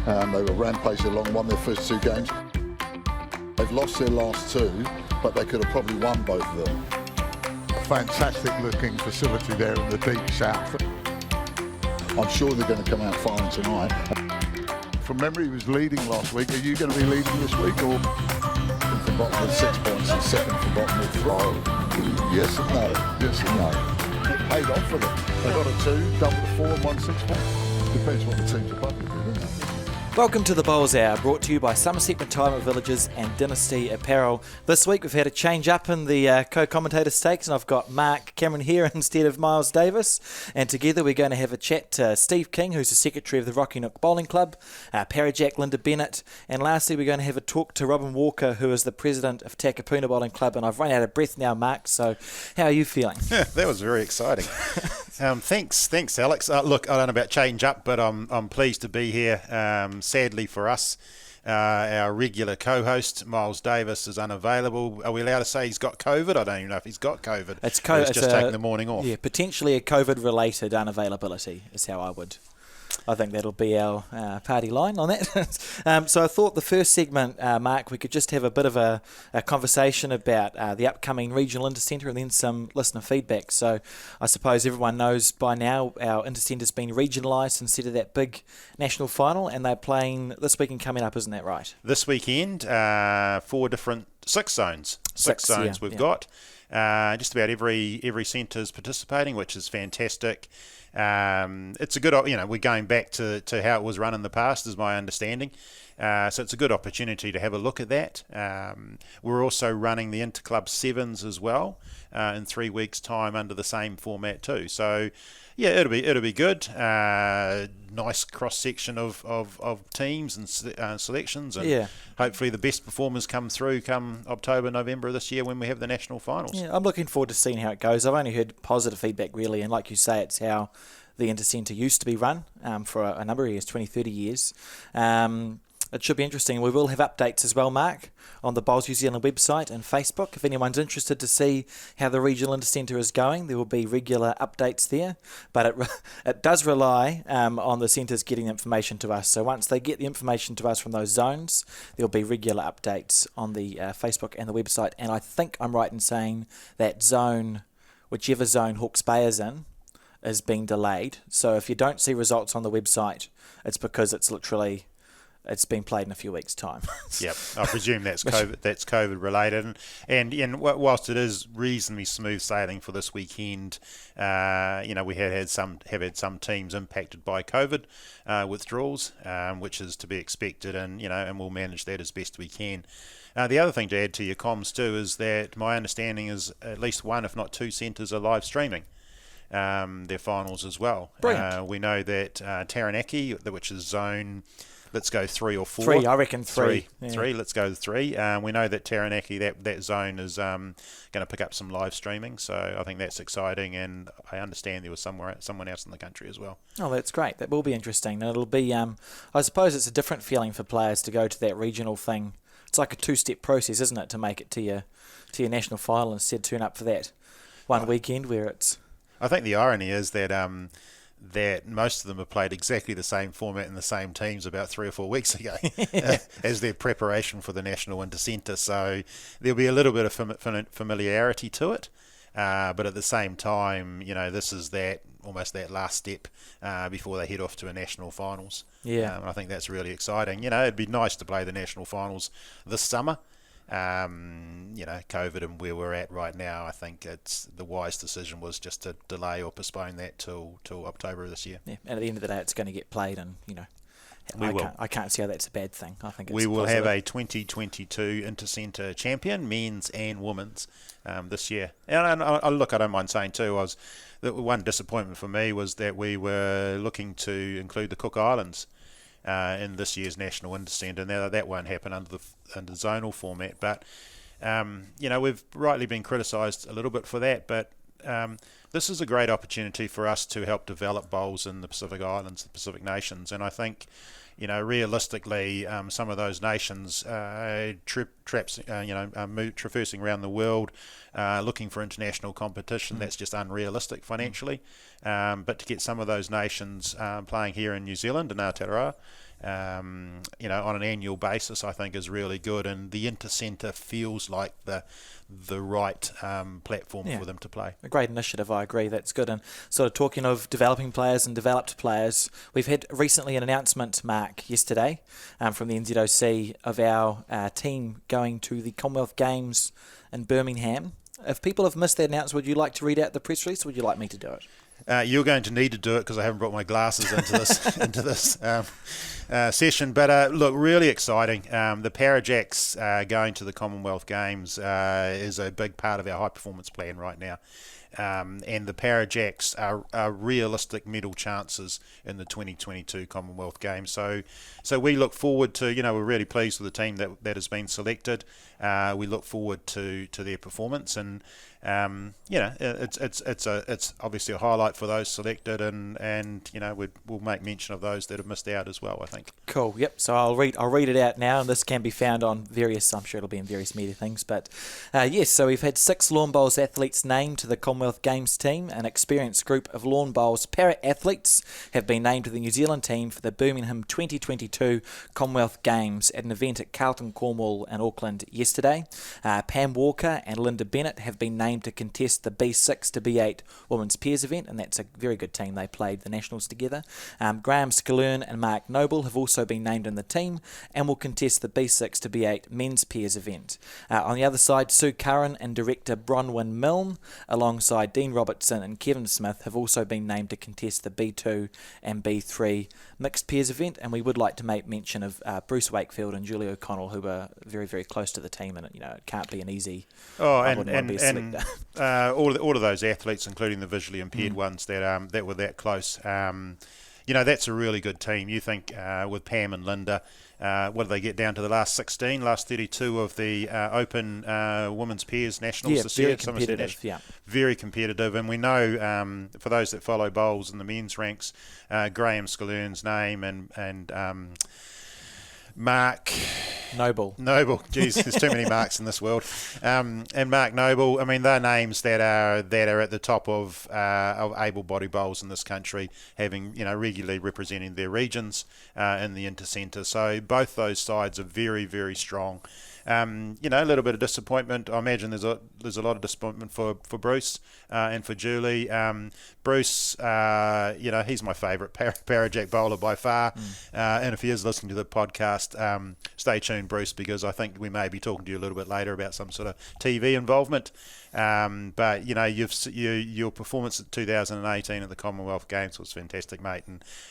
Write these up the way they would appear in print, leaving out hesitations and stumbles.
They were rampaging along, won their first 2 games. They've lost their last 2, but they could have probably won both of them. Fantastic looking facility there in the deep south. I'm sure they're going to come out firing tonight. From memory, he was leading last week. Are you going to be leading this week, or? From bottom with 6 points and second from bottom with 3. Yes and no. Yes and no. It paid off for them. They got a 2, double the 4 and won 6 points. Depends what the teams above them do, doesn't it? Welcome to the Bowls Hour, brought to you by Somerset Retirement Villages and Dynasty Apparel. This week we've had a change up in the co-commentator stakes, and I've got Mark Cameron here instead of Miles Davis, and together we're going to have a chat to Steve King, who's the secretary of the Rocky Nooks Bowling Club, Parajack Lynda Bennett, and lastly we're going to have a talk to Robyn Walker, who is the president of Takapuna Bowling Club. And I've run out of breath now, Mark, so how are you feeling? Yeah, that was very exciting. Thanks, Alex. Look, I don't know about change up, but I'm pleased to be here. Sadly for us, our regular co-host Miles Davis is unavailable. Are we allowed to say he's got COVID? I don't even know if he's got COVID. It's he's just taking the morning off. Yeah, potentially a COVID-related unavailability is how I think that'll be our party line on that. So I thought the first segment, Mark, we could just have a bit of a conversation about the upcoming regional Intercentre and then some listener feedback. So I suppose everyone knows by now our Intercentre's been regionalised instead of that big national final, and they're playing this weekend coming up, isn't that right? This weekend, 6 zones. Six zones we've got. Just about every centre's participating, which is fantastic. It's a good, we're going back to how it was run in the past, is my understanding. So it's a good opportunity to have a look at that. We're also running the Interclub Sevens as well in 3 weeks' time under the same format too. So yeah, it'll be good. Nice cross section of teams and selections, and hopefully the best performers come through come October, November this year when we have the national finals. Yeah, I'm looking forward to seeing how it goes. I've only heard positive feedback really, and like you say, it's how the Intercentre used to be run for a number of years, 20, 30 years. It should be interesting. We will have updates as well, Mark, on the Bowls New Zealand website and Facebook. If anyone's interested to see how the regional Intercentre is going, there will be regular updates there. But it does rely on the centres getting information to us. So once they get the information to us from those zones, there'll be regular updates on the Facebook and the website. And I think I'm right in saying that zone, whichever zone Hawke's Bay is in, is being delayed. So if you don't see results on the website, it's because it's been played in a few weeks' time. Yep, I presume that's COVID. That's COVID related, and whilst it is reasonably smooth sailing for this weekend, we have had some teams impacted by COVID withdrawals, which is to be expected, and we'll manage that as best we can. The other thing to add to your comms too is that my understanding is at least one, if not 2 centres are live streaming their finals as well. Brilliant. We know that Taranaki, which is zone, let's go 3 or 4. 3, I reckon 3. Yeah. 3, let's go 3. We know that Taranaki, that zone is going to pick up some live streaming, so I think that's exciting, and I understand there was someone else in the country as well. Oh, that's great. That will be interesting. And it'll be, I suppose it's a different feeling for players to go to that regional thing. It's like a 2-step process, isn't it, to make it to your national final instead turn up for that one weekend where it's... I think the irony is that that most of them have played exactly the same format in the same teams about 3 or 4 weeks ago as their preparation for the national Intercentre. So there'll be a little bit of familiarity to it, but at the same time, this is almost that last step before they head off to a national finals. Yeah, I think that's really exciting. It'd be nice to play the national finals this summer. COVID and where we're at right now, I think it's the wise decision was just to delay or postpone that till October of this year. Yeah, and at the end of the day, it's going to get played, and I can't see how that's a bad thing. I think we will have a 2022 Intercentre champion, men's and women's, this year. And I don't mind saying too, the one disappointment for me was that we were looking to include the Cook Islands in this year's national Intercentre. Now that won't happen under the zonal format, but we've rightly been criticised a little bit for that. But this is a great opportunity for us to help develop bowls in the Pacific Islands, the Pacific nations, and I think realistically, some of those nations traversing around the world, looking for international competition, that's just unrealistic financially. But to get some of those nations playing here in New Zealand in Aotearoa, on an annual basis, I think is really good, and the Intercentre feels like the right platform for them to play. A great initiative, I agree. That's good. And sort of talking of developing players and developed players, we've had recently an announcement, Mark, yesterday from the NZOC of our team going to the Commonwealth Games in Birmingham. If people have missed that announcement, would you like to read out the press release, or would you like me to do it? You're going to need to do it because I haven't brought my glasses into this session. But look, really exciting. The Parajacks going to the Commonwealth Games is a big part of our high performance plan right now. And the Parajacks are realistic medal chances in the 2022 Commonwealth Games. So we look forward to, we're really pleased with the team that has been selected. We look forward to their performance, and it's obviously a highlight for those selected, and we'll make mention of those that have missed out as well, I think. Cool. Yep. So I'll read it out now, and this can be found on I'm sure it'll be in various media things, but yes. So we've had 6 lawn bowls athletes named to the Commonwealth Games team. An experienced group of lawn bowls para athletes have been named to the New Zealand team for the Birmingham 2022 Commonwealth Games at an event at Carlton, Cornwall and Auckland yesterday. Pam Walker and Lynda Bennett have been named to contest the B6 to B8 Women's Pairs event, and that's a very good team. They played the Nationals together. Graham Scalern and Mark Noble have also been named in the team and will contest the B6 to B8 Men's Pairs event. On the other side, Sue Curran and director Bronwyn Milne, alongside Dean Robertson and Kevin Smith, have also been named to contest the B2 and B3 Mixed Pairs event, and we would like to make mention of Bruce Wakefield and Julie O'Connell, who are very, very close to the team, and it can't be an easy. All of those athletes, including the visually impaired ones that were that close, that's a really good team. You think with Pam and Lynda, what did they get down to the last 32 of the Open Women's Pairs Nationals this year? Very competitive, very competitive, and we know for those that follow bowls in the men's ranks, Graham Scalern's name and Mark Noble. Geez, there's too many Marks in this world. And Mark Noble. I mean, they're names that are at the top of able-bodied bowls in this country, having regularly representing their regions in the Intercentre. So both those sides are very, very strong. A little bit of disappointment. I imagine there's a lot of disappointment for Bruce and for Julie. Bruce, he's my favourite Parajack bowler by far. And if he is listening to the podcast, stay tuned, Bruce, because I think we may be talking to you a little bit later about some sort of TV involvement. But your performance at 2018 at the Commonwealth Games was fantastic, mate,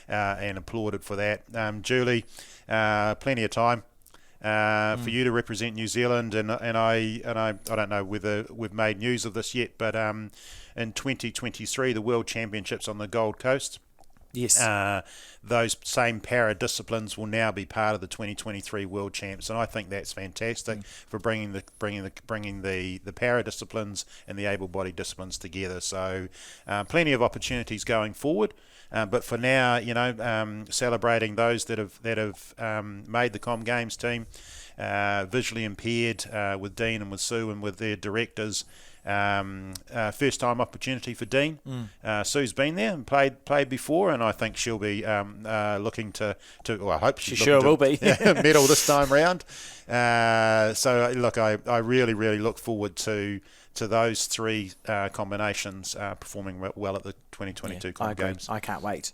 and applauded for that. Julie, plenty of time for you to represent New Zealand, and I don't know whether we've made news of this yet, but in 2023 the World Championships on the Gold Coast. Yes. Those same para disciplines will now be part of the 2023 World Champs, and I think that's fantastic for bringing the para disciplines and the able-bodied disciplines together. So, plenty of opportunities going forward. But for now, celebrating those that have made the Com Games team, visually impaired, with Dean and with Sue and with their directors. First time opportunity for Dean. Sue's been there and played before, and I think she'll be looking to I hope she sure will be medal this time round. So look, I really, really look forward to those three combinations performing well at the 2022 Com Games. I can't wait.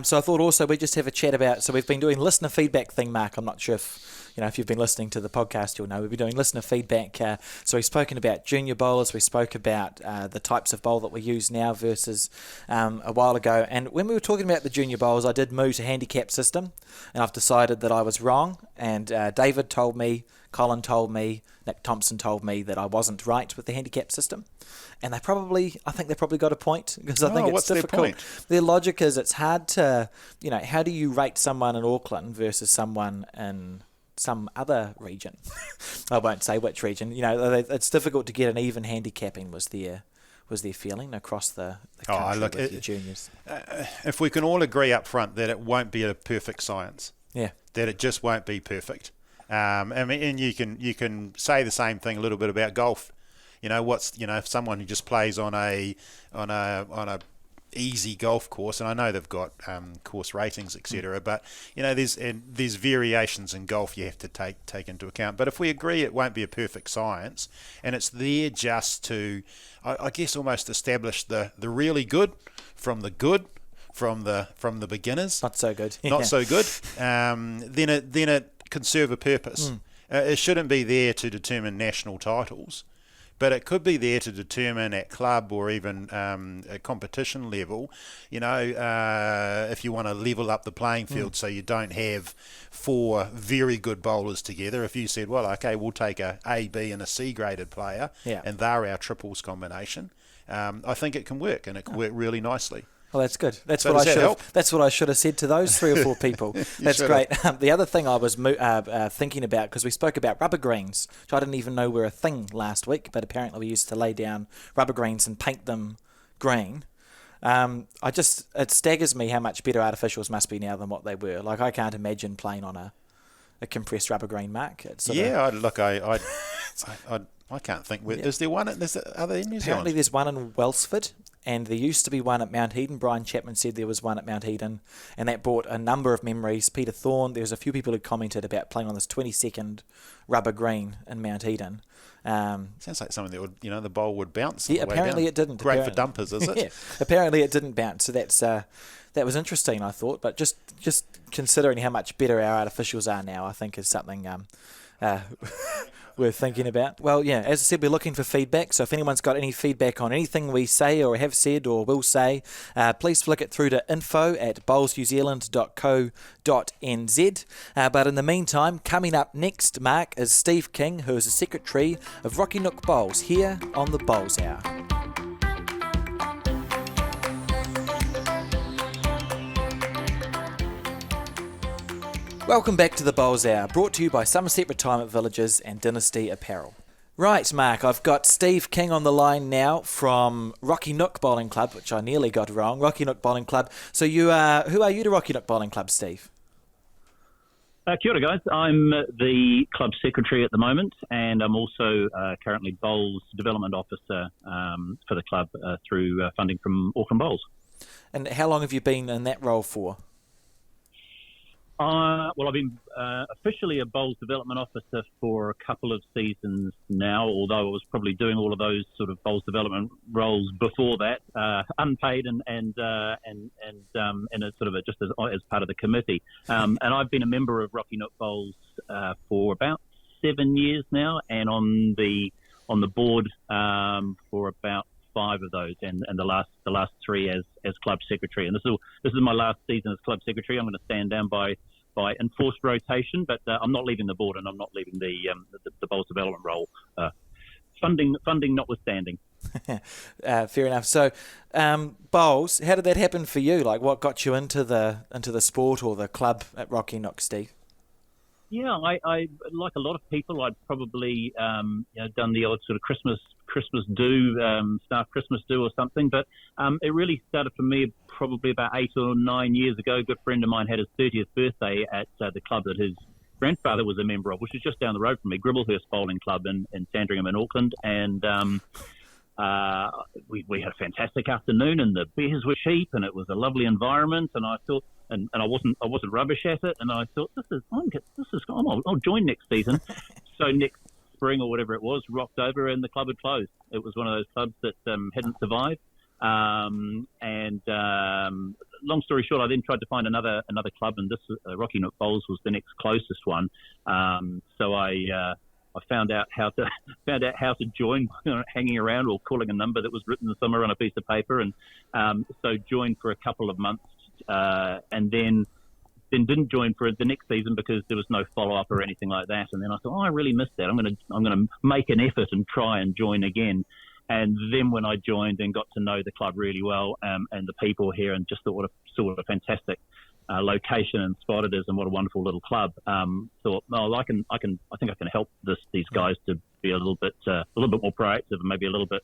So I thought also we'd just have a chat about, so we've been doing listener feedback thing, Mark. I'm not sure if you've been listening to the podcast, you'll know we've been doing listener feedback. So we've spoken about junior bowlers, we spoke about the types of bowl that we use now versus a while ago. And when we were talking about the junior bowlers, I did move to handicap system, and I've decided that I was wrong. And David told me, Colin told me, Nick Thompson told me that I wasn't right with the handicap system. And I think they probably got a point, because I think it's difficult. Their logic is it's hard to, how do you rate someone in Auckland versus someone in some other region? I won't say which region. It's difficult to get an even handicapping, was their feeling across the country with your juniors. If we can all agree up front that it won't be a perfect science. Yeah. That it just won't be perfect. And you can say the same thing a little bit about golf. If someone who just plays on a easy golf course, and I know they've got course ratings, etc. But there's variations in golf you have to take into account. But if we agree it won't be a perfect science, and it's there just to, I guess, almost establish the really good from the good. From the beginners, not so good, then it can serve a purpose. It shouldn't be there to determine national titles, but it could be there to determine at club or even at competition level, if you want to level up the playing field so you don't have 4 very good bowlers together. If you said, well, okay, we'll take a B and a C graded player, and they're our triples combination, I think it can work, and it can work really nicely. Well, that's good. That's So what does that help? That's what I should have said to those 3 or 4 people. That's great. The other thing I was thinking about, because we spoke about rubber greens, which I didn't even know were a thing last week, but apparently we used to lay down rubber greens and paint them green. It staggers me how much better artificials must be now than what they were. Like, I can't imagine playing on a compressed rubber green, Mark. I can't think. Is there one? Is there other in New Zealand? Apparently there's one in Welsford, and there used to be one at Mount Eden. Brian Chapman said there was one at Mount Eden, and that brought a number of memories. Peter Thorne, there's a few people who commented about playing on this 20-second rubber green in Mount Eden. Sounds like something that would, the bowl would bounce. Yeah, apparently it didn't. Great for dumpers, is it? Yeah, apparently it didn't bounce. So that was interesting, I thought. But just considering how much better our artificials are now, I think is something worth thinking about. Well, yeah, as I said, we're looking for feedback. So if anyone's got any feedback on anything we say or have said or will say, please flick it through to info@bowlsnewzealand.co.nz. But in the meantime, coming up next, Mark, is Steve King, who is the secretary of Rocky Nook Bowls, here on the Bowls Hour. Welcome back to the Bowls Hour, brought to you by Somerset Retirement Villages and Dynasty Apparel. Right, Mark, I've got Steve King on the line now from Rocky Nook Bowling Club, which I nearly got wrong, Rocky Nook Bowling Club. So who are you to Rocky Nook Bowling Club, Steve? Kia ora, guys. I'm the club secretary at the moment, and I'm also currently Bowls Development Officer for the club through funding from Auckland Bowls. And how long have you been in that role for? Well, I've been officially a Bowls Development Officer for a couple of seasons now, although I was probably doing all of those sort of Bowls Development roles before that, unpaid and it's sort of just as part of the committee. And I've been a member of Rocky Nook Bowls for about 7 years now, and on the board for about 5 of those, and the last 3 as club secretary. And this is my last season as club secretary. I'm going to stand down by enforced rotation, but I'm not leaving the board, and I'm not leaving the Bowls development role. Funding notwithstanding. Fair enough. So, Bowls, how did that happen for you? Like, what got you into the sport or the club at Rocky Nooks, Steve? Yeah, I like a lot of people, I'd probably done the odd sort of Christmas do, staff Christmas do or something. But it really started for me probably about 8 or 9 years ago. A good friend of mine had his 30th birthday at the club that his grandfather was a member of, which is just down the road from me, Gribblehurst Bowling Club in Sandringham in Auckland. And we had a fantastic afternoon, and the beers were cheap, and it was a lovely environment. And I thought, and I wasn't rubbish at it. And I thought, I'll join next season. So next spring or whatever it was, rocked over, and the club had closed. It was one of those clubs that hadn't survived. Long story short, I then tried to find another club, and this Rocky Nook Bowls was the next closest one. So I found out how to join, hanging around or calling a number that was written somewhere on a piece of paper, and so joined for a couple of months, and then didn't join for the next season because there was no follow up or anything like that. And then I thought, I really missed that. I'm gonna make an effort and try and join again. And then when I joined and got to know the club really well, and the people here, and just thought what a fantastic location and spotted us and what a wonderful little club. Thought, well, I think I can help these guys to be a little bit more proactive and maybe a little bit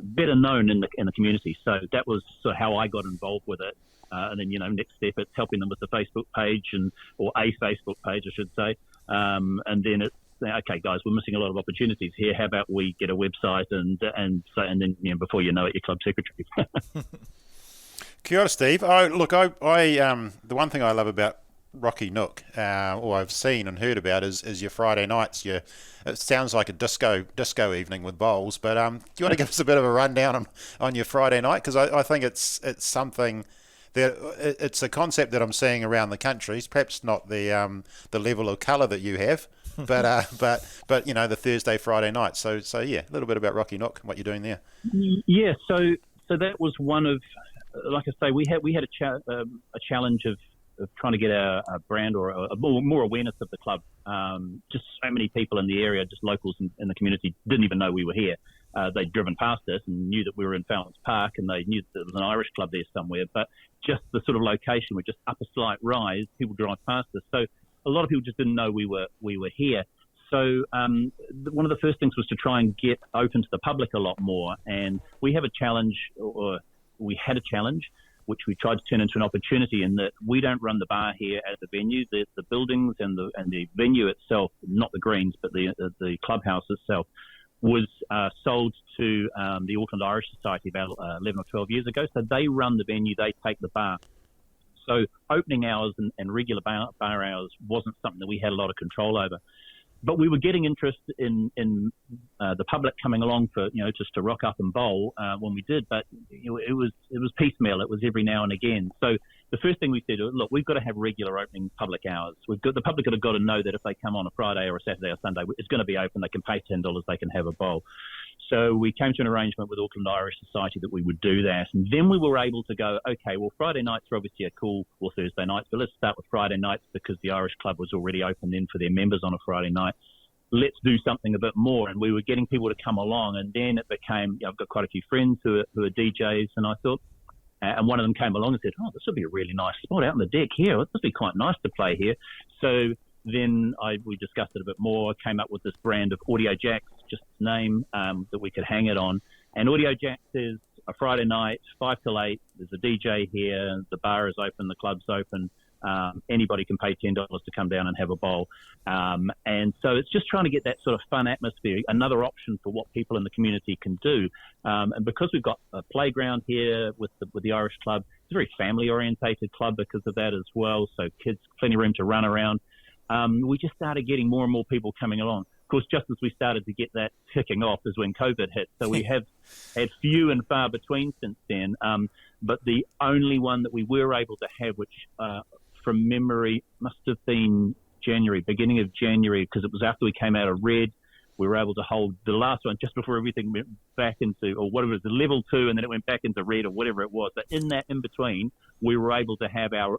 better known in the community. So that was sort of how I got involved with it. And then, next step, it's helping them with the Facebook page or a Facebook page, I should say. And then it's, okay, guys, we're missing a lot of opportunities here. How about we get a website and then before you know it, you're club secretary. Kia ora, Steve. The one thing I love about Rocky Nook, or I've seen and heard about, is your Friday nights. It sounds like a disco evening with bowls, but do you want to give us a bit of a rundown on your Friday night? Because I think it's something that it's a concept that I'm seeing around the country. It's perhaps not the level of colour that you have, but the Thursday, Friday night. So yeah, a little bit about Rocky Nook and what you're doing there. Yeah, so that was one of, like I say, we had a challenge of trying to get a brand or a more awareness of the club. Just so many people in the area, just locals in the community, didn't even know we were here. They'd driven past us and knew that we were in Fountains Park, and they knew that there was an Irish club there somewhere. But just the sort of location, we're just up a slight rise. People drive past us, so a lot of people just didn't know we were here. So one of the first things was to try and get open to the public a lot more. And we have a challenge, or we had a challenge, which we tried to turn into an opportunity, in that we don't run the bar here at the venue. The buildings and the venue itself, not the greens, but the clubhouse itself, was sold to the Auckland Irish Society about 11 or 12 years ago. So they run the venue, they take the bar. So opening hours and regular bar hours wasn't something that we had a lot of control over. But we were getting interest in the public coming along for, just to rock up and bowl when we did. But it was piecemeal. It was every now and again. So the first thing we said, look, we've got to have regular opening public hours. The public have got to know that if they come on a Friday or a Saturday or Sunday, it's going to be open. They can pay $10. They can have a bowl. So we came to an arrangement with Auckland Irish Society that we would do that. And then we were able to go, okay, well, Friday nights are obviously or Thursday nights, but let's start with Friday nights because the Irish Club was already open then for their members on a Friday night. Let's do something a bit more. And we were getting people to come along. And then it became, I've got quite a few friends who are DJs. And I thought, and one of them came along and said, this would be a really nice spot out on the deck here. This would be quite nice to play here. So then we discussed it a bit more, came up with this brand of Audio Jacks, just its name, that we could hang it on. And Audio Jacks is a Friday night, 5 till 8. There's a DJ here. The bar is open. The club's open. Anybody can pay $10 to come down and have a bowl. And so it's just trying to get that sort of fun atmosphere, another option for what people in the community can do. And because we've got a playground here with the Irish Club, it's a very family-orientated club because of that as well. So kids, plenty of room to run around. We just started getting more and more people coming along. Of course, just as we started to get that kicking off is when COVID hit. So we have had few and far between since then. But the only one that we were able to have, which from memory must have been beginning of January, because it was after we came out of red. We were able to hold the last one just before everything went back into, or whatever it was, the level 2, and then it went back into red or whatever it was. But in that in between, we were able to have our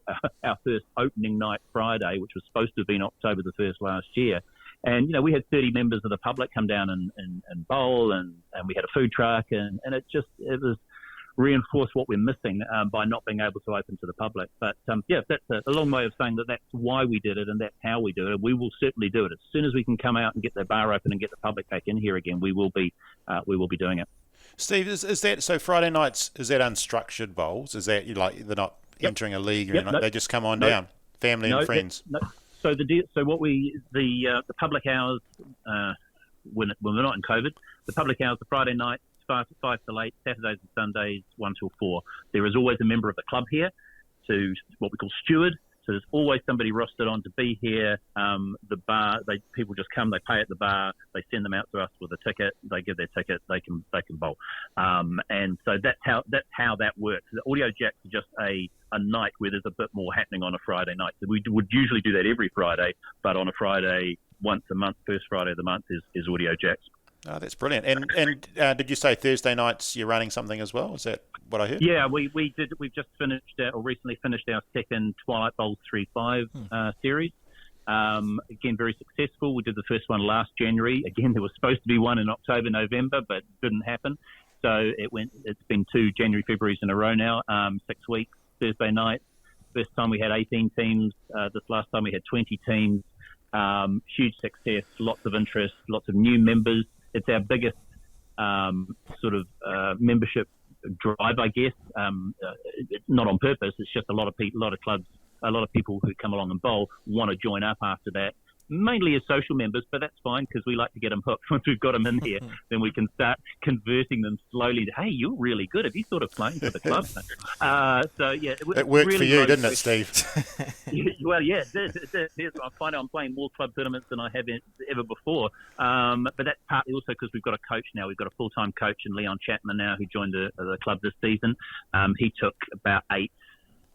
first opening night Friday, which was supposed to have been October the 1st last year. And, we had 30 members of the public come down and bowl, and we had a food truck, and it was reinforce what we're missing by not being able to open to the public. But that's a long way of saying that's why we did it and that's how we do it. And we will certainly do it as soon as we can come out and get the bar open and get the public back in here again. We will be doing it. Steve, is that so? Friday nights, is that unstructured bowls? Is that they're not entering a league or anything? They just come on down, family and friends. So the public hours when we're not in COVID, the public hours are Friday night. 5 till 8, Saturdays and Sundays 1 till 4. There is always a member of the club here, to what we call steward. So there's always somebody rostered on to be here. The bar, people just come, they pay at the bar, they send them out to us with a ticket, they give their ticket, they can bowl. And so that's how that works. The Audio Jacks are just a night where there's a bit more happening on a Friday night. So we would usually do that every Friday, but on a Friday once a month, first Friday of the month is Audio Jacks. Oh, that's brilliant. And did you say Thursday nights you're running something as well? Is that what I heard? Yeah, we did. We've just recently finished our second Twilight Bowls 3-5 series. Again, very successful. We did the first one last January. Again, there was supposed to be one in October, November, but didn't happen. So it's been 2 January, Februarys in a row now, 6 weeks, Thursday night. First time we had 18 teams. This last time we had 20 teams. Huge success, lots of interest, lots of new members. It's our biggest membership drive, I guess. It's not on purpose. It's just a lot of clubs, a lot of people who come along and bowl want to join up after that. Mainly as social members, but that's fine because we like to get them hooked. Once we've got them in here, then we can start converting them slowly. Hey, you're really good. Have you thought of playing for the club? It worked really for you, didn't it, Steve? Well, yeah, I find I'm playing more club tournaments than I have ever before. But that's partly also because we've got a coach now. We've got a full-time coach in Leon Chapman now who joined the club this season. He took about 8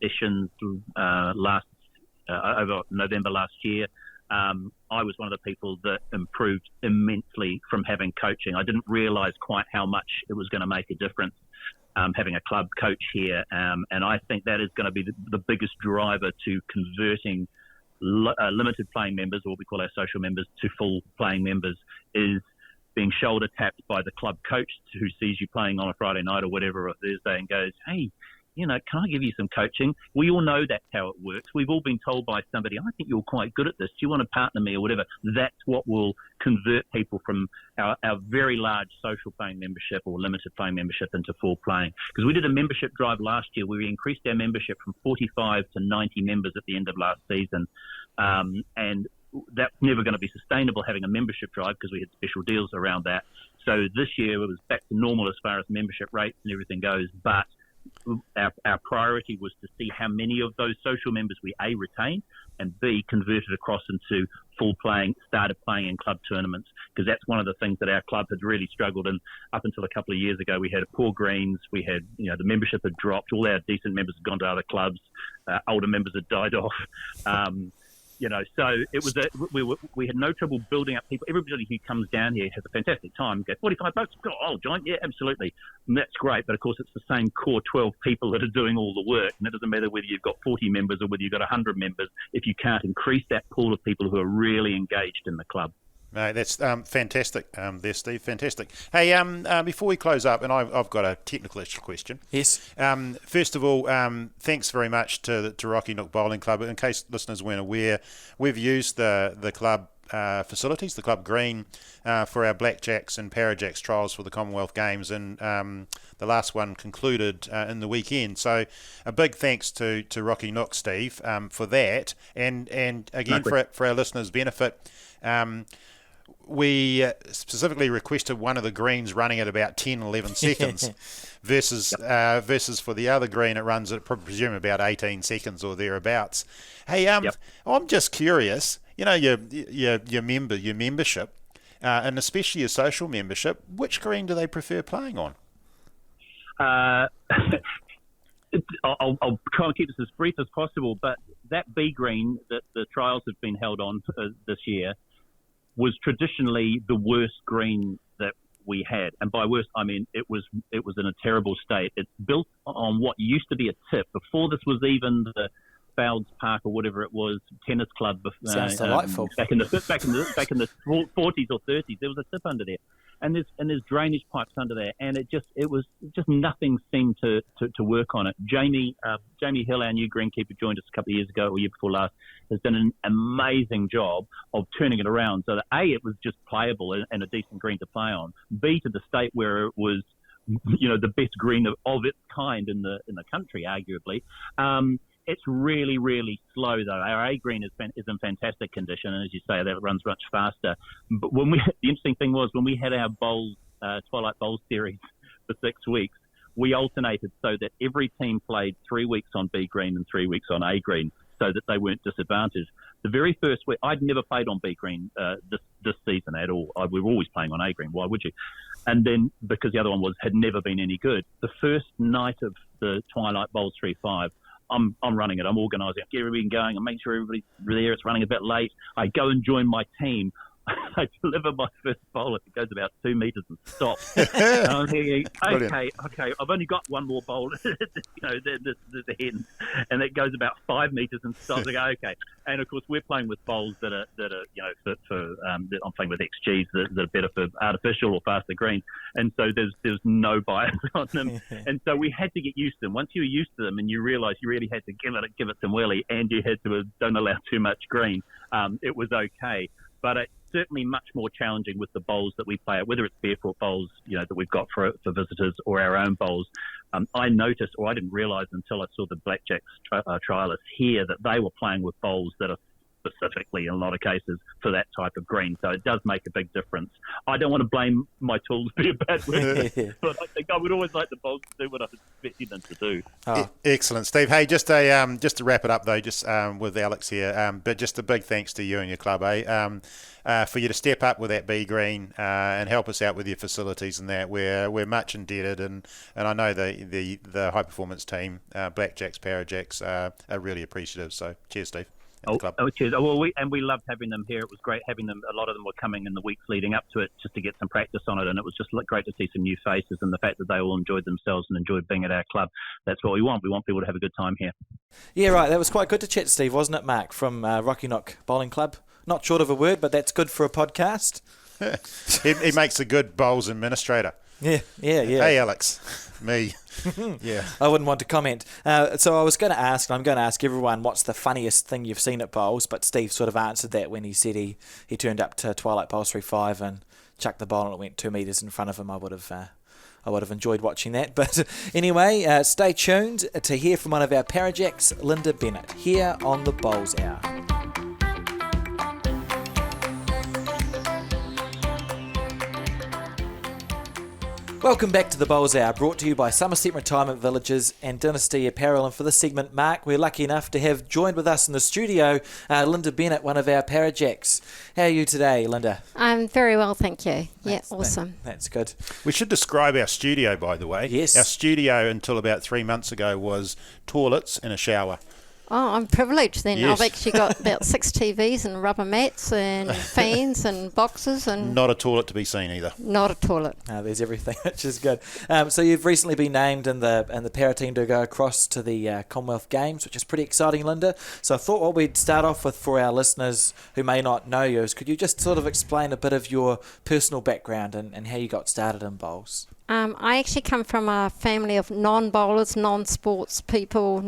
sessions over November last year. I was one of the people that improved immensely from having coaching. I didn't realise quite how much it was going to make a difference having a club coach here, and I think that is going to be the biggest driver to converting limited playing members, or what we call our social members, to full playing members, is being shoulder tapped by the club coach who sees you playing on a Friday night or whatever, or Thursday, and goes, hey, can I give you some coaching? We all know that's how it works. We've all been told by somebody, I think you're quite good at this. Do you want to partner me or whatever? That's what will convert people from our very large social playing membership or limited playing membership into full playing. Because we did a membership drive last year where we increased our membership from 45 to 90 members at the end of last season. And that's never going to be sustainable, having a membership drive, because we had special deals around that. So this year it was back to normal as far as membership rates and everything goes, but our priority was to see how many of those social members we A, retained, and B, converted across into full playing, started playing in club tournaments, because that's one of the things that our club had really struggled in. Up until a couple of years ago, we had poor greens, we had, the membership had dropped, all our decent members had gone to other clubs, older members had died off. So it was we had no trouble building up people. Everybody who comes down here has a fantastic time. Go, $45, oh, I'll join. Yeah, absolutely. And that's great. But of course, it's the same core 12 people that are doing all the work. And it doesn't matter whether you've got 40 members or whether you've got 100 members if you can't increase that pool of people who are really engaged in the club. No, that's fantastic there, Steve. Fantastic. Hey, before we close up, and I've got a technical question. Yes. First of all, thanks very much to Rocky Nook Bowling Club. In case listeners weren't aware, we've used the club facilities, the club green, for our Blackjacks and Parajacks trials for the Commonwealth Games, and the last one concluded in the weekend. So a big thanks to Rocky Nook, Steve, for that, and again for our listeners' benefit. We specifically requested one of the greens running at about 10, 11 seconds versus for the other green it runs at, I presume, about 18 seconds or thereabouts. Hey, I'm just curious, your membership, and especially your social membership, which green do they prefer playing on? I'll try and keep this as brief as possible, but that B green that the trials have been held on this year was traditionally the worst green that we had, and by worst I mean it was in a terrible state. It's built on what used to be a tip before this was even the Fouls Park or whatever it was tennis club. Sounds delightful. Back in the 40s or 30s, there was a tip under there, and there's drainage pipes under there, and it was nothing seemed to work on it. Jamie Hill, our new greenkeeper, joined us a couple of years ago or year before last, has done an amazing job of turning it around so that A, it was just playable and a decent green to play on. B, to the state where it was, the best green of its kind in the country, arguably. It's really, really slow, though. Our A green is in fantastic condition, and as you say, that runs much faster. But the interesting thing was when we had our Twilight Bowls series for 6 weeks, we alternated so that every team played 3 weeks on B green and 3 weeks on A green, so that they weren't disadvantaged. The very first week, I'd never played on B green this season at all. We were always playing on A green. Why would you? And then because the other one had never been any good, the first night of the Twilight Bowls 3-5. I'm running it. I'm organising. I get everything going. I'm making sure everybody's there. It's running a bit late. I go and join my team. I deliver my first bowl. It goes about 2 meters and stops. And I'm thinking, okay, I've only got one more bowl, the end, and it goes about 5 meters and stops. I go, okay. And of course, we're playing with bowls that are I'm playing with XGs that are better for artificial or faster greens, and so there's no bias on them, and so we had to get used to them. Once you were used to them, and you realise you really had to give it some welly, and you had to don't allow too much green, it was okay. But it's certainly much more challenging with the bowls that we play, whether it's barefoot bowls, that we've got for visitors, or our own bowls. I noticed, or I didn't realise until I saw the Blackjacks trialists here, that they were playing with bowls that are specifically, in a lot of cases, for that type of green. So it does make a big difference. I don't want to blame my tools being bad work, but I think I would always like the bowls to do what I was expecting them to do. Excellent, Steve. Hey, just to wrap it up though, just with Alex here, but just a big thanks to you and your club, for you to step up with that B green and help us out with your facilities and that. We're much indebted, and I know the high performance team, Blackjacks, Parajacks, are really appreciative. So cheers, Steve. Cheers. Well, we loved having them here. It was great having them. A lot of them were coming in the weeks leading up to it just to get some practice on it, and it was just great to see some new faces, and the fact that they all enjoyed themselves and enjoyed being at our club. That's what we want. We want people to have a good time here. Yeah, right. That was quite good to chat to Steve, wasn't it, Mark, from Rocky Nooks Bowling Club? Not short of a word, but that's good for a podcast. he makes a good bowls administrator. Yeah. Hey, Alex. Me. Yeah. I wouldn't want to comment. So I was going to ask, and I'm going to ask everyone, what's the funniest thing you've seen at bowls? But Steve sort of answered that when he said he turned up to Twilight Bowls 3-5 and chucked the bowl and it went 2 meters in front of him. I would have enjoyed watching that. But anyway, stay tuned to hear from one of our Parajacks, Lynda Bennett, here on the Bowls Hour. Welcome back to the Bowls Hour, brought to you by Somerset Retirement Villages and Dynasty Apparel. And for this segment, Mark, we're lucky enough to have joined with us in the studio Lynda Bennett, one of our Parajacks. How are you today, Lynda? I'm very well, thank you. Awesome. That's good. We should describe our studio, by the way. Yes. Our studio until about 3 months ago was toilets and a shower. Oh, I'm privileged then. Yes. I've actually got about 6 TVs and rubber mats and fans and boxes and... Not a toilet to be seen either. Not a toilet. There's everything, which is good. So you've recently been named in the para team to go across to the Commonwealth Games, which is pretty exciting, Lynda. So I thought what we'd start off with for our listeners who may not know you is, could you just sort of explain a bit of your personal background and how you got started in bowls? I actually come from a family of non-bowlers, non-sports people,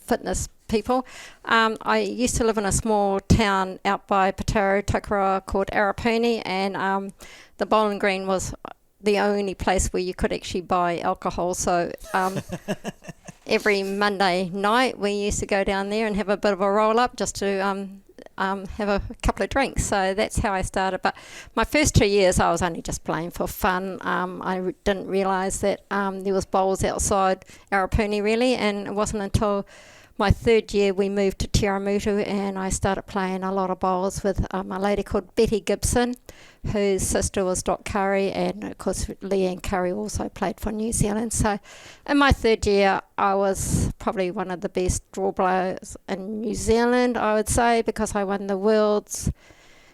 fitness people. I used to live in a small town out by Pataro, Takapuna, called Arapuni, and the bowling green was the only place where you could actually buy alcohol. So every Monday night we used to go down there and have a bit of a roll-up just to have a couple of drinks. So that's how I started. But my first 2 years I was only just playing for fun. I didn't realise that there was bowls outside Arapuni really, and it wasn't until my 3rd year we moved to Tiramutu and I started playing a lot of bowls with a lady called Betty Gibson, whose sister was Dot Curry, and of course Leanne Curry also played for New Zealand. So in my 3rd year I was probably one of the best draw blowers in New Zealand, I would say, because I won the Worlds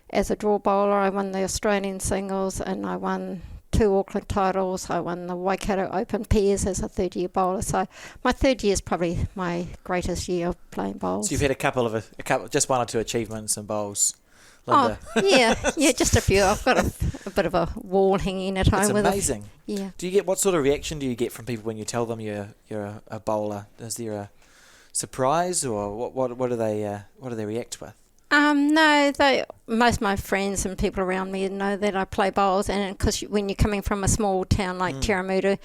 as a draw bowler, I won the Australian singles, and I won 2 Auckland titles. I won the Waikato Open pairs as a 3rd year bowler. So my 3rd year is probably my greatest year of playing bowls. So you've had a couple, just 1 or 2 achievements in bowls, Lynda. Oh, yeah, just a few. I've got a bit of a wall hanging at home. It's with amazing. Yeah. Do you get, what sort of reaction do you get from people when you tell them you're a bowler? Is there a surprise, or what do they react with? No, most of my friends and people around me know that I play bowls, and because when you're coming from a small town like Tiramutu,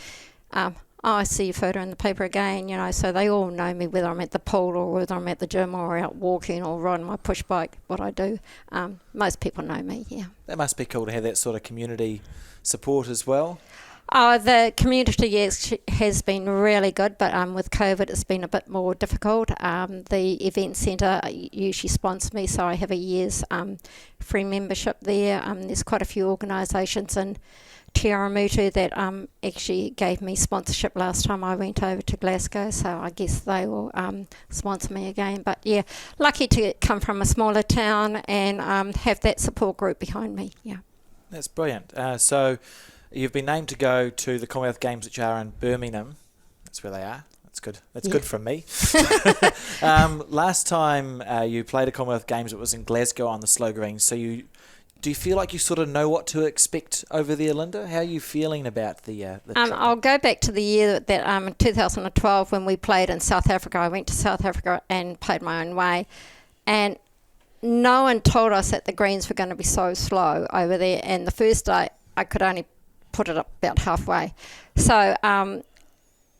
I see your photo in the paper again, so they all know me, whether I'm at the pool or whether I'm at the gym or out walking or riding my push bike, what I do. Most people know me, yeah. That must be cool to have that sort of community support as well. The community has been really good, but with COVID it's been a bit more difficult. The event centre usually sponsors me, so I have a year's free membership there. There's quite a few organisations in Te Aramutu that actually gave me sponsorship last time I went over to Glasgow, so I guess they will sponsor me again. But yeah, lucky to come from a smaller town and have that support group behind me. Yeah, that's brilliant. So you've been named to go to the Commonwealth Games, which are in Birmingham. That's where they are. That's good. That's good from me. Last time you played a Commonwealth Games, it was in Glasgow on the slow greens. So do you feel like you sort of know what to expect over there, Lynda? How are you feeling about the I'll go back to the year that in 2012 when we played in South Africa. I went to South Africa and played my own way, and no one told us that the greens were going to be so slow over there. And the first day, I could only put it up about halfway. So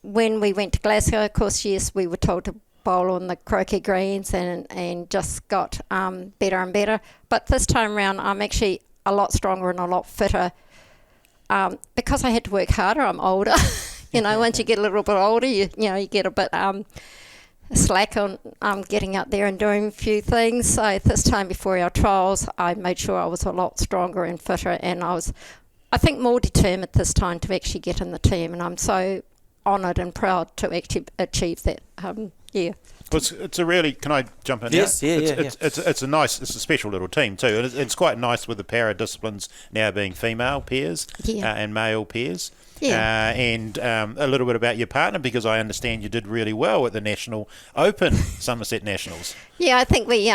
when we went to Glasgow, of course, yes, we were told to bowl on the croquet greens and just got better and better. But this time around, I'm actually a lot stronger and a lot fitter. Because I had to work harder, I'm older. Once you get a little bit older, you get a bit slack on getting out there and doing a few things. So this time before our trials, I made sure I was a lot stronger and fitter, and I think, more determined this time to actually get in the team. And I'm so honoured and proud to actually achieve that. Yeah. Well, it's a really. Can I jump in? Yes, now? yeah. It's a special little team too. And it's quite nice with the para disciplines now being female pairs and male pairs. Yeah. And a little bit about your partner, because I understand you did really well at the National Open Somerset Nationals. Yeah, I think we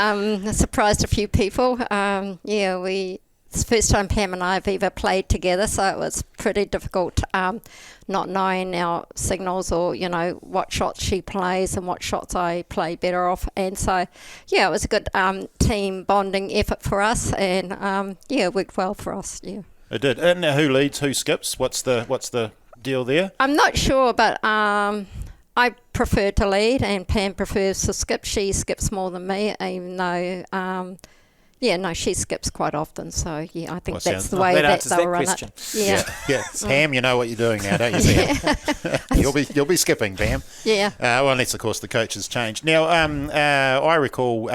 surprised a few people. It's the first time Pam and I have ever played together, so it was pretty difficult not knowing our signals or, what shots she plays and what shots I play better off. And so, it was a good team bonding effort for us, and, it worked well for us, yeah. It did. And who leads, who skips? What's the deal there? I'm not sure, but I prefer to lead, and Pam prefers to skip. She skips more than me, even though... she skips quite often. So, I think that's the way that they'll run it. Yeah. Pam, you know what you're doing now, don't you, Pam? You'll be skipping, Pam. Yeah. Well, unless, of course, the coaches change. Now, I recall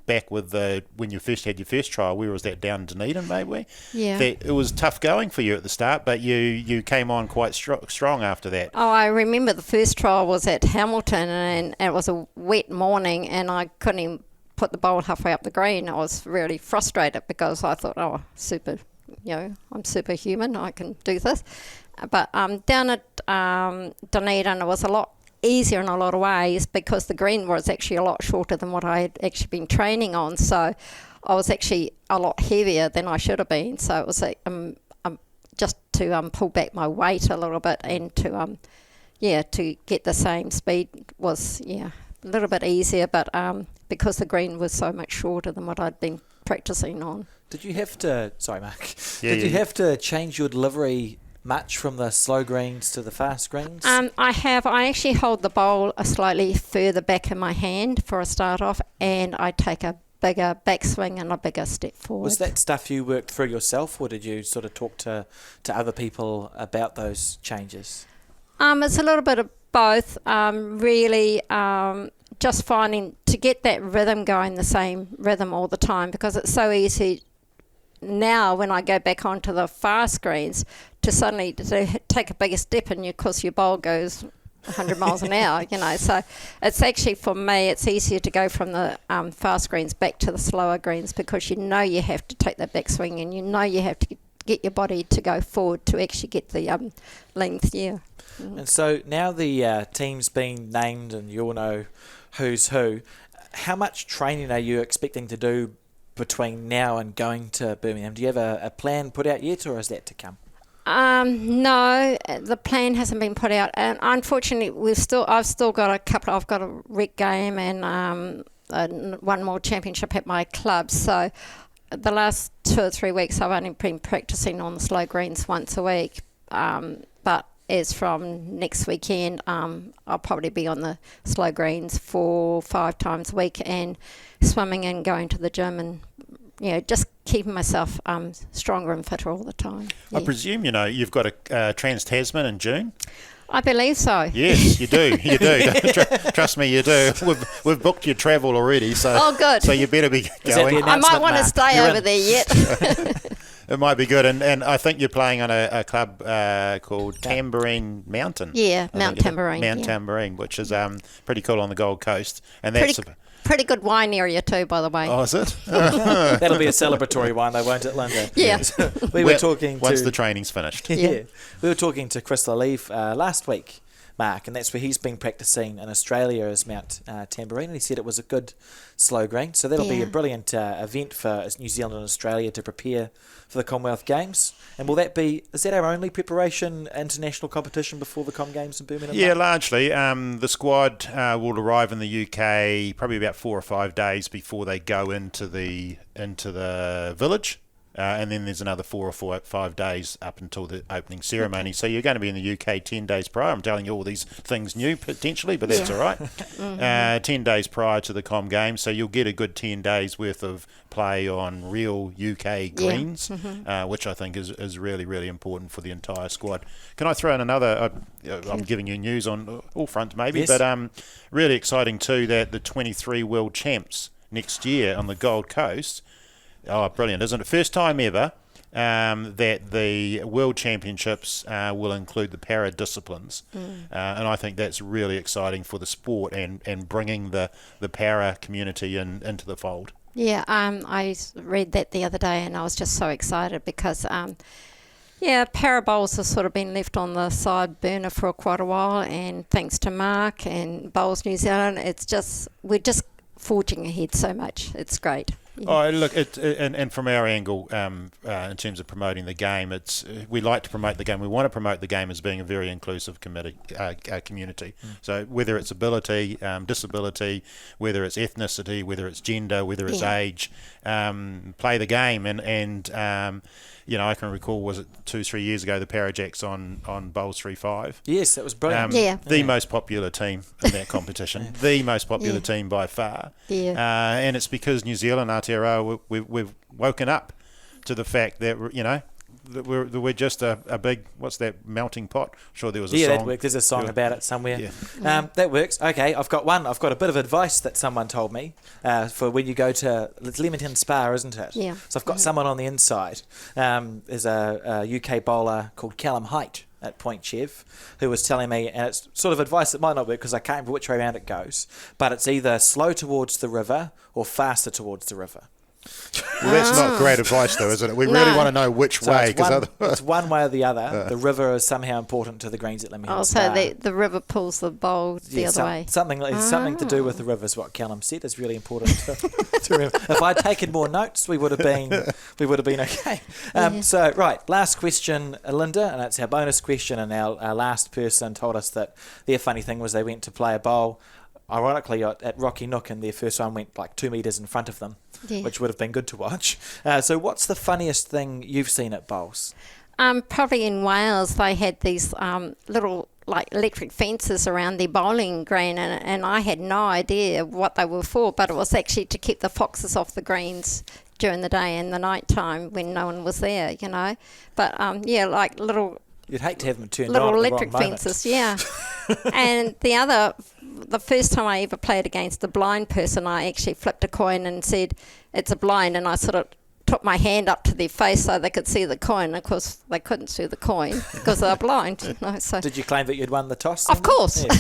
back with when you first had your first trial, where was that, down in Dunedin, maybe? Yeah. That it was tough going for you at the start, but you came on quite strong after that. Oh, I remember the first trial was at Hamilton, and it was a wet morning, and I couldn't even put the bowl halfway up the green. I was really frustrated because I thought, I'm superhuman, I can do this. But down at Dunedin, it was a lot easier in a lot of ways because the green was actually a lot shorter than what I had actually been training on. So I was actually a lot heavier than I should have been. So it was just to pull back my weight a little bit and to get the same speed was a little bit easier, but because the green was so much shorter than what I'd been practicing on. Did you have to... Sorry, Mark. Yeah, Did you have to change your delivery much from the slow greens to the fast greens? I have. I actually hold the bowl a slightly further back in my hand for a start off, and I take a bigger backswing and a bigger step forward. Was that stuff you worked through yourself, or did you sort of talk to other people about those changes? It's a little bit of both. Just finding to get that rhythm going, the same rhythm all the time, because it's so easy now when I go back onto the fast greens to suddenly take a bigger step, and of course your bowl goes 100 miles an hour, So it's actually, for me, it's easier to go from the fast greens back to the slower greens, because you have to take that backswing, and you have to get your body to go forward to actually get the length, And so now the team's been named and you all know who's who. How much training are you expecting to do between now and going to Birmingham? Do you have a plan put out yet, or is that to come? No, the plan hasn't been put out, and unfortunately I've still got I've got a rec game and one more championship at my club, so the last 2 or 3 weeks I've only been practicing on the slow greens once a week, but as from next weekend, I'll probably be on the slow greens 4 or 5 times a week, and swimming and going to the gym, and just keeping myself stronger and fitter all the time. I presume you've got a Trans-Tasman in June. I believe so. Yes, you do. You do. Trust me, you do. We've booked your travel already, so good. So you better be going. I might want to stay over there yet. It might be good, and I think you're playing on a club called Tambourine Mountain. Yeah, Mount Tambourine. Mount Tambourine, which is pretty cool on the Gold Coast, and that's pretty good wine area too, by the way. Oh, is it? That'll be a celebratory wine, though, won't it, Lynda? Yeah. We were talking once the training's finished. Yeah, we were talking to Chris Lalive last week, Mark, and that's where he's been practicing in Australia as Mount Tambourine, and he said it was a good slow green. So that'll be a brilliant event for New Zealand and Australia to prepare for the Commonwealth Games. And is that our only preparation international competition before the Com Games in Birmingham? Yeah, largely. The squad will arrive in the UK probably about 4 or 5 days before they go into the village. And then there's another 4 or 5 days up until the opening ceremony. So you're going to be in the UK 10 days prior. I'm telling you all these things new potentially, but that's all right. 10 days prior to the Com Games. So you'll get a good 10 days worth of play on real UK greens, which I think is really, really important for the entire squad. Can I throw in another? I'm giving you news on all fronts maybe, but really exciting too that the 23 world champs next year on the Gold Coast. Oh, brilliant, isn't it? First time ever that the World Championships will include the para disciplines. And I think that's really exciting for the sport and bringing the para community into the fold. Yeah, I read that the other day and I was just so excited because, para bowls have sort of been left on the side burner for quite a while, and thanks to Mark and Bowls New Zealand, we're just forging ahead so much. It's great. Oh, look, and from our angle, in terms of promoting the game, we like to promote the game. We want to promote the game as being a very inclusive community. So whether it's ability, disability, whether it's ethnicity, whether it's gender, whether it's age, play the game. And I can recall, was it 2-3 years ago, the Parajacks on Bowls 3-5? Yes, that was brilliant. The most popular team in that competition, the most popular team by far. Yeah. And it's because New Zealand, Aotearoa, we've woken up to the fact that that we're just a big, what's that, melting pot? Sure, there was a song. Yeah, that works. There's a song about it somewhere. Yeah. That works. Okay, I've got one. I've got a bit of advice that someone told me for when you go to, it's Leamington Spa, isn't it? Yeah. So I've got someone on the inside. There's a UK bowler called Callum Height at Point Chev, who was telling me, and it's sort of advice that might not work because I can't remember which way around it goes, but it's either slow towards the river or faster towards the river. Well, that's not great advice, though, is it? We really want to know which way. It's one way or the other. The river is somehow important to the greens at Leamington Spa. So the river pulls the bowl the other way. Something to do with the river is what Callum said. Is really important to remember. If I'd taken more notes, we would have been okay. So right, last question, Lynda, and it's our bonus question. And our last person told us that their funny thing was they went to play a bowl, ironically at Rocky Nook, and their first one went like 2 metres in front of them, which would have been good to watch. So what's the funniest thing you've seen at bowls? Probably in Wales, they had these little like electric fences around their bowling green, and I had no idea what they were for, but it was actually to keep the foxes off the greens during the day and the night time when no one was there, But like little... You'd hate to have them turned little on electric at the wrong fences, And the first time I ever played against a blind person, I actually flipped a coin and said, it's a blind, and I sort of took my hand up to their face so they could see the coin. Of course, they couldn't see the coin because they were blind. So. Did you claim that you'd won the toss? Of course. Yeah.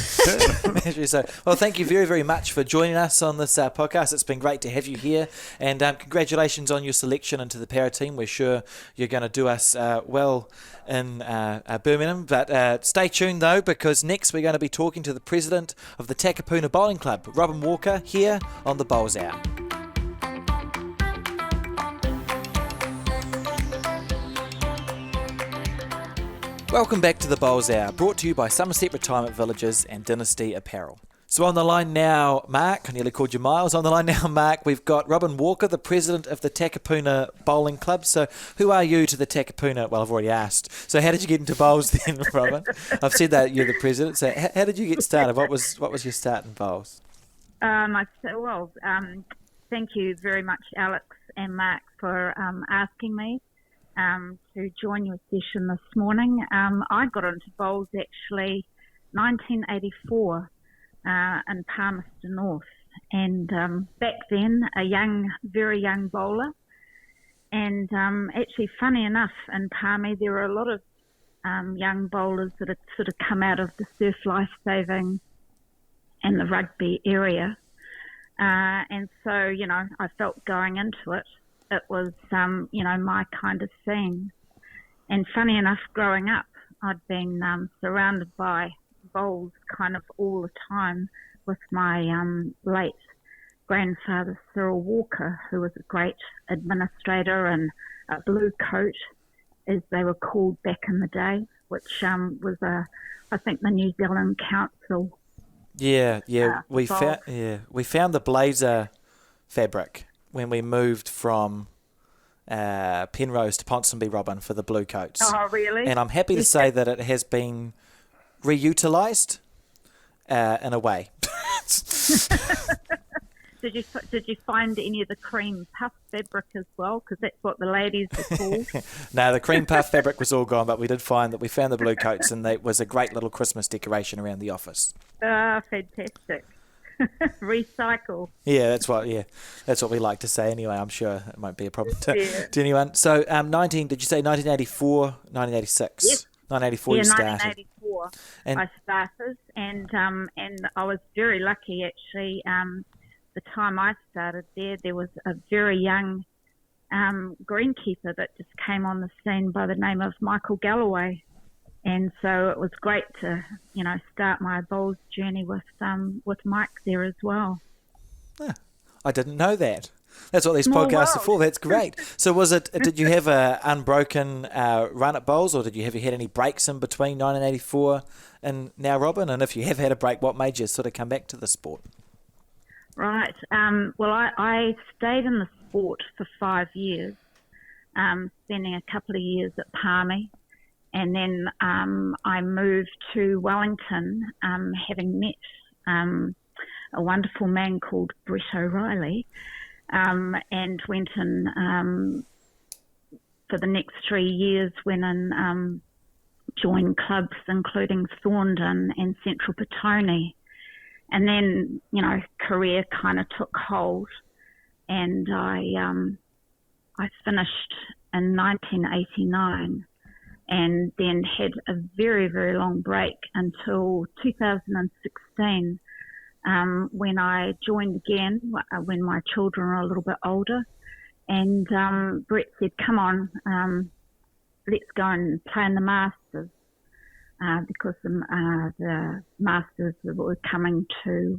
So, well, thank you very, very much for joining us on this podcast. It's been great to have you here, and congratulations on your selection into the para team. We're sure you're going to do us well in Birmingham. But stay tuned, though, because next we're going to be talking to the president of the Takapuna Bowling Club, Robyn Walker, here on the Bowls Hour. Welcome back to the Bowls Hour, brought to you by Somerset Retirement Villages and Dynasty Apparel. So on the line now, Mark, I nearly called you Miles. On the line now, Mark, we've got Robyn Walker, the president of the Takapuna Bowling Club. So who are you to the Takapuna? Well, I've already asked. So how did you get into bowls then, Robyn? I've said that you're the president. So how did you get started? What was your start in bowls? Thank you very much, Alex and Mark, for asking me to join your session this morning. I got into bowls actually 1984 in Palmerston North, and back then a very young bowler, And actually, funny enough, in Palmy, there are a lot of young bowlers that have sort of come out of the surf lifesaving and the rugby area. And so, I felt going into it, it was, my kind of scene. And funny enough, growing up, I'd been surrounded by bowls kind of all the time with my late grandfather, Robyn Walker, who was a great administrator and a blue coat, as they were called back in the day, which was I think the New Zealand Council. Yeah. We found the blazer fabric when we moved from Penrose to Ponsonby, Robyn, for the blue coats. Oh, really? And I'm happy to say that it has been reutilised in a way. Did you find any of the cream puff fabric as well? Because that's what the ladies were called. No, the cream puff fabric was all gone, but we did find that we found the blue coats, and that was a great little Christmas decoration around the office. Ah, fantastic. Recycle. Yeah, that's what we like to say anyway. I'm sure it won't be a problem to anyone. So, did you say 1984, 1986? Yes. 1984 you started. 1984 I started, and I was very lucky actually. The time I started there was a very young greenkeeper that just came on the scene by the name of Michael Galloway. And so it was great to, start my bowls journey with Mike there as well. Yeah, I didn't know that. That's what these podcasts are for. That's great. So did you have a unbroken run at bowls, or have you had any breaks in between 1984 and now, Robyn? And if you have had a break, what made you sort of come back to the sport? Right. Well, I stayed in the sport for 5 years, spending a couple of years at Palmy. And then I moved to Wellington, having met a wonderful man called Brett O'Reilly, and went in for the next 3 years, went in, joined clubs including Thorndon and Central Petone. And then, career kind of took hold, and I finished in 1989. And then had a very, very long break until 2016, when I joined again, when my children were a little bit older. And Brett said, come on, let's go and play in the Masters, because the Masters were coming to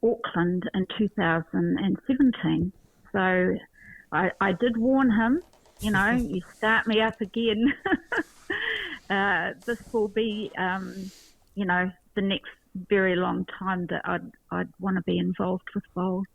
Auckland in 2017. So I did warn him, you start me up again. This will be, the next very long time that I'd want to be involved with bowls.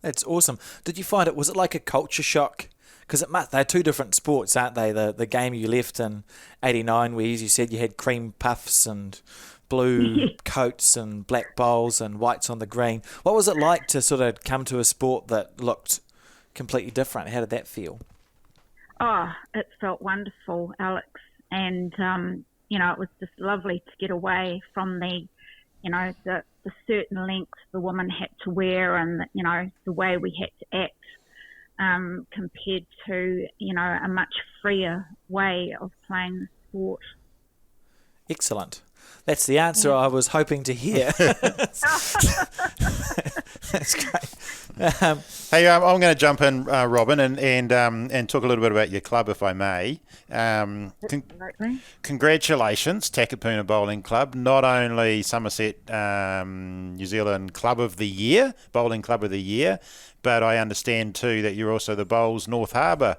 That's awesome. Did you find was it like a culture shock? Because they're two different sports, aren't they? The game you left in '89, where, as you said, you had cream puffs and blue coats and black bowls and whites on the green. What was it like to sort of come to a sport that looked completely different? How did that feel? Oh, it felt wonderful, Alex. And, it was just lovely to get away from the certain lengths the woman had to wear and, the way we had to act, compared to, a much freer way of playing the sport. Excellent. That's the answer I was hoping to hear. That's great. Hey, I'm going to jump in, Robyn, and talk a little bit about your club, if I may. Congratulations, Takapuna Bowling Club, not only Somerset New Zealand Club of the Year, Bowling Club of the Year, but I understand too that you're also the Bowls North Harbour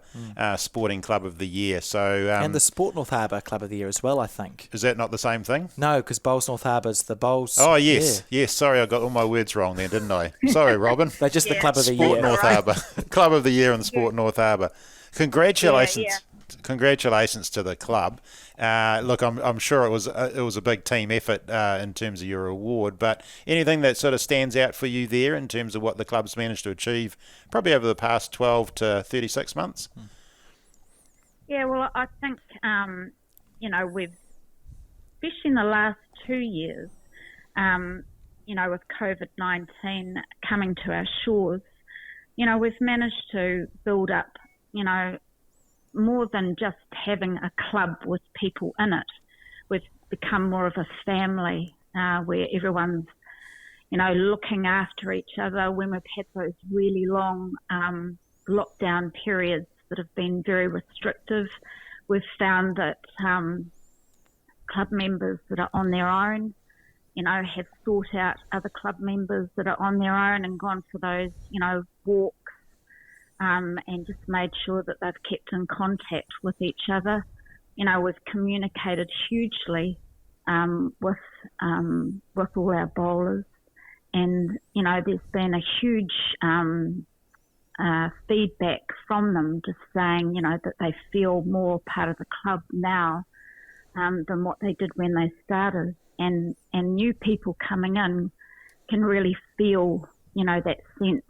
Sporting Club of the Year. So and the Sport North Harbour Club of the Year as well, I think. Is that not the same thing? No, because Bowls North Harbour's the Bowls. Oh, yes. Yeah. Yes, sorry, I got all my words wrong there, didn't I? Sorry, Robyn. They're just the Club of the Sport Year. North Harbour. Club of the Year and the Sport North Harbour. Congratulations. Yeah. Congratulations to the club. Look, I'm sure it was a big team effort in terms of your award, but anything that sort of stands out for you there in terms of what the club's managed to achieve probably over the past 12 to 36 months? Yeah, well, I think, we've, especially in the last 2 years, with COVID-19 coming to our shores, we've managed to build up, more than just having a club with people in it. We've become more of a family where everyone's, looking after each other. When we've had those really long lockdown periods that have been very restrictive, we've found that club members that are on their own, have sought out other club members that are on their own and gone for those, walks, and just made sure that they've kept in contact with each other. We've communicated hugely with all our bowlers, and there's been a huge feedback from them, just saying that they feel more part of the club now than what they did when they started, and new people coming in can really feel that sense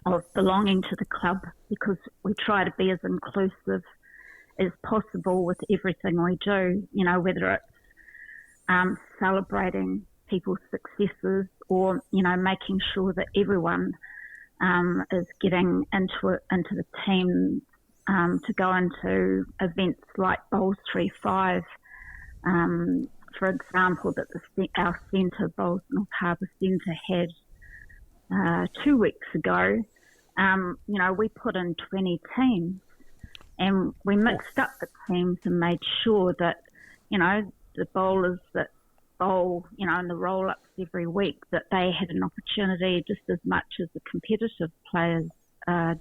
of belonging to the club, because we try to be as inclusive as possible with everything we do, whether it's celebrating people's successes or, making sure that everyone is getting into the team to go into events like Bowls 3-5, for example, that our centre, Bowls North Harbour Centre, had 2 weeks ago. We put in 20 teams, and we mixed up the teams and made sure that, the bowlers that bowl, in the roll-ups every week, that they had an opportunity just as much as the competitive players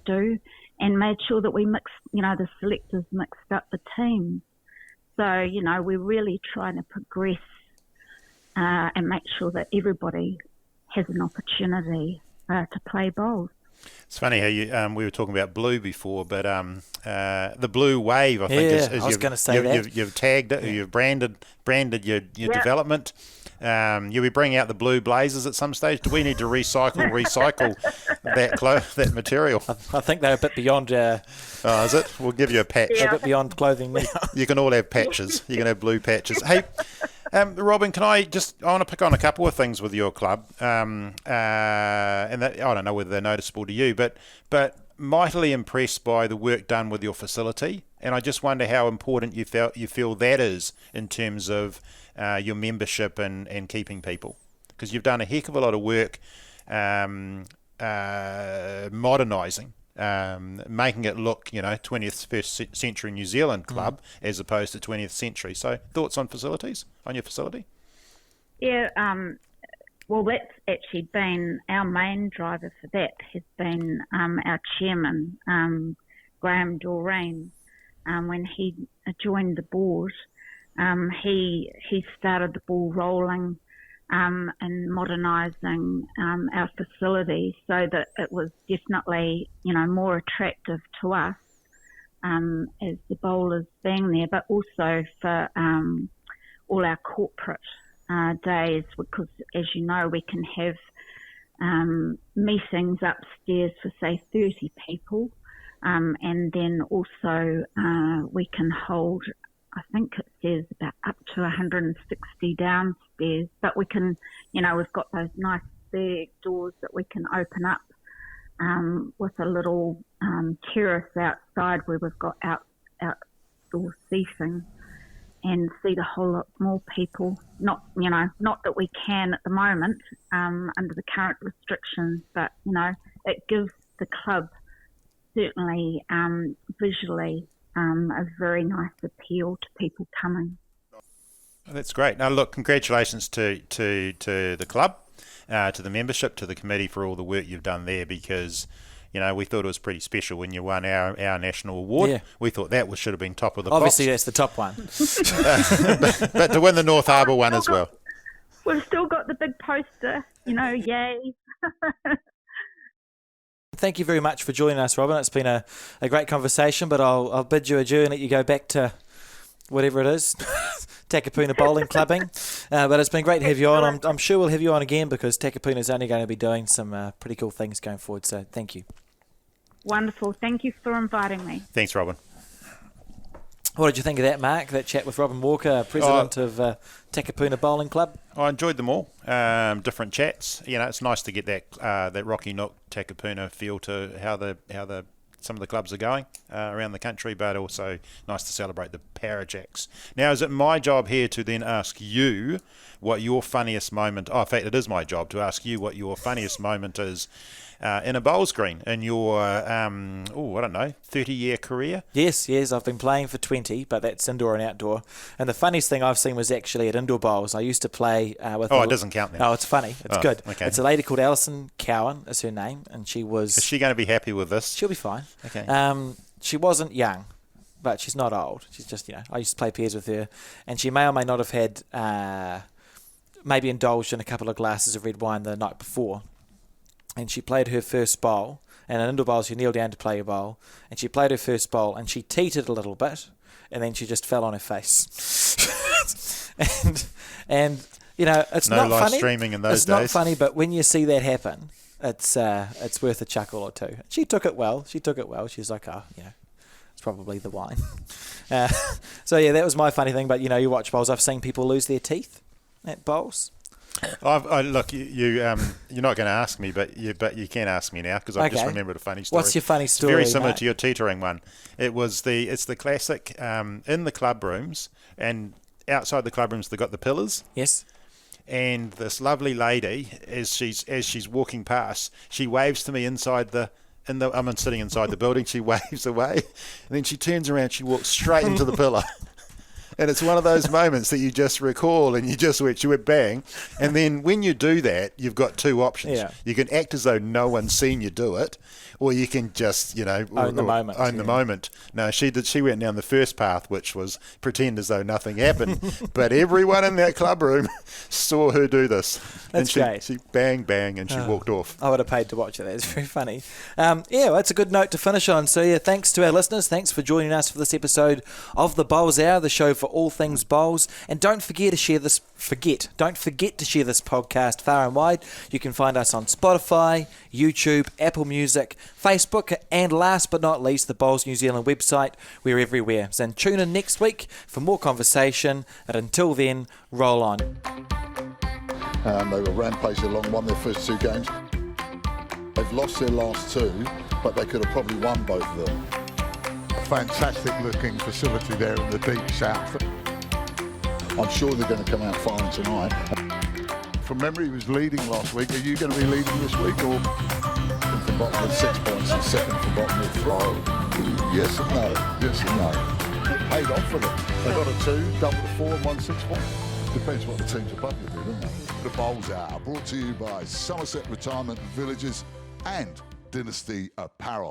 do, and made sure that we mixed, the selectors mixed up the teams. So, we're really trying to progress and make sure that everybody has an opportunity to play bowls. It's funny how you we were talking about blue before, but the blue wave, I think, is I was going to say that. You've tagged it, you've branded your development. You'll be bringing out the blue blazers at some stage. Do we need to recycle that material? I think they're a bit beyond. Oh, is it? We'll give you a patch. A bit beyond clothing now. You can all have patches. You can have blue patches. Hey, Robyn, I want to pick on a couple of things with your club, and that, I don't know whether they're noticeable to you, but mightily impressed by the work done with your facility, and I just wonder how important you feel that is in terms of your membership and keeping people, because you've done a heck of a lot of work modernising. Making it look, 21st century New Zealand club as opposed to 20th century. So, thoughts on your facility? Yeah, well, that's actually been our main driver for that, has been our chairman, Graham Doreen. When he joined the board, he started the ball rolling and modernising our facility so that it was definitely, more attractive to us as the bowlers being there, but also for all our corporate days, because, as you know, we can have meetings upstairs for, say, 30 people, and then also we can hold, I think it says about up to 160 downstairs, but we can, we've got those nice big doors that we can open up with a little terrace outside where we've got outdoor seating, and seat a whole lot more people. Not that we can at the moment under the current restrictions, but, it gives the club certainly visually a very nice appeal to people coming. That's great. Now, look, congratulations to the club, to the membership, to the committee for all the work you've done there, because, we thought it was pretty special when you won our national award. Yeah. We thought that should have been top of the Obviously, pops. that's the top one. but to win the North Harbour one as well. We've still got the big poster, yay. Thank you very much for joining us, Robyn. It's been a great conversation, but I'll bid you adieu and let you go back to whatever it is, Takapuna bowling clubbing. But it's been great to have you on. I'm sure we'll have you on again, because Takapuna is only going to be doing some pretty cool things going forward. So thank you. Wonderful. Thank you for inviting me. Thanks, Robyn. What did you think of that, Mark? That chat with Robyn Walker, president of Takapuna Bowling Club? I enjoyed them all. Different chats. It's nice to get that Rocky Nook Takapuna feel to how the some of the clubs are going around the country, but also nice to celebrate the Parajacks. Now, is it my job here to then ask you what your funniest moment... Oh, in fact, it is my job to ask you what your funniest moment is in a bowls green in your, I don't know, 30-year career? Yes, I've been playing for 20, but that's indoor and outdoor. And the funniest thing I've seen was actually at indoor bowls. I used to play with... it doesn't count then. No, it's funny. It's good. Okay. It's a lady called Alison Cowan is her name, and she was... Is she going to be happy with this? She'll be fine. Okay. She wasn't young, but she's not old. She's just, I used to play pairs with her, and she may or may not have had... maybe indulged in a couple of glasses of red wine the night before. And she played her first bowl, and in indoor bowls, you kneel down to play your bowl, and she played her first bowl, and she teetered a little bit, and then she just fell on her face. and it's no not live funny. Streaming in those it's days. not funny, but when you see that happen, it's worth a chuckle or two. She took it well. She's like, it's probably the wine. So yeah, that was my funny thing. But you watch bowls. I've seen people lose their teeth at bowls. Look, you're not going to ask me, but you can ask me now because I've just remembered a funny story. What's your funny story? It's very similar mate? to your teetering one. It's the classic in the club rooms, and outside the club rooms they've got the pillars. Yes. And this lovely lady, as she's walking past, she waves to me I'm sitting inside the building. She waves away, and then she turns around. She walks straight into the pillar. And it's one of those moments that you just recall and you went bang. And then when you do that, you've got two options. Yeah. You can act as though no one's seen you do it, or you can just, own the moment. Own the moment. No, she went down the first path, which was pretend as though nothing happened. But everyone in that club room saw her do this. That's and great. She bang, bang, and she walked off. I would have paid to watch it. That's very funny. That's a good note to finish on. So yeah, thanks to our listeners. Thanks for joining us for this episode of the Bowls Hour, the show for all things bowls. And don't forget to share this. Don't forget to share this podcast far and wide. You can find us on Spotify, YouTube, Apple Music, Facebook, and last but not least, the Bowls New Zealand website. We're everywhere. So tune in next week for more conversation. And until then, roll on. They were rampaging along, won their first two games. They've lost their last two, but they could have probably won both of them. Fantastic looking facility there in the deep south. I'm sure they're going to come out firing tonight. From memory, he was leading last week. Are you going to be leading this week? Or For bottom with 6 points and second for bottom with 3. Yes and no. Yes and no. It paid off for them. They got a 2, double the 4 and won 6 points. Depends what the teams above you do, doesn't it? The Bowls Hour, brought to you by Somerset Retirement Villages and Dynasty Apparel.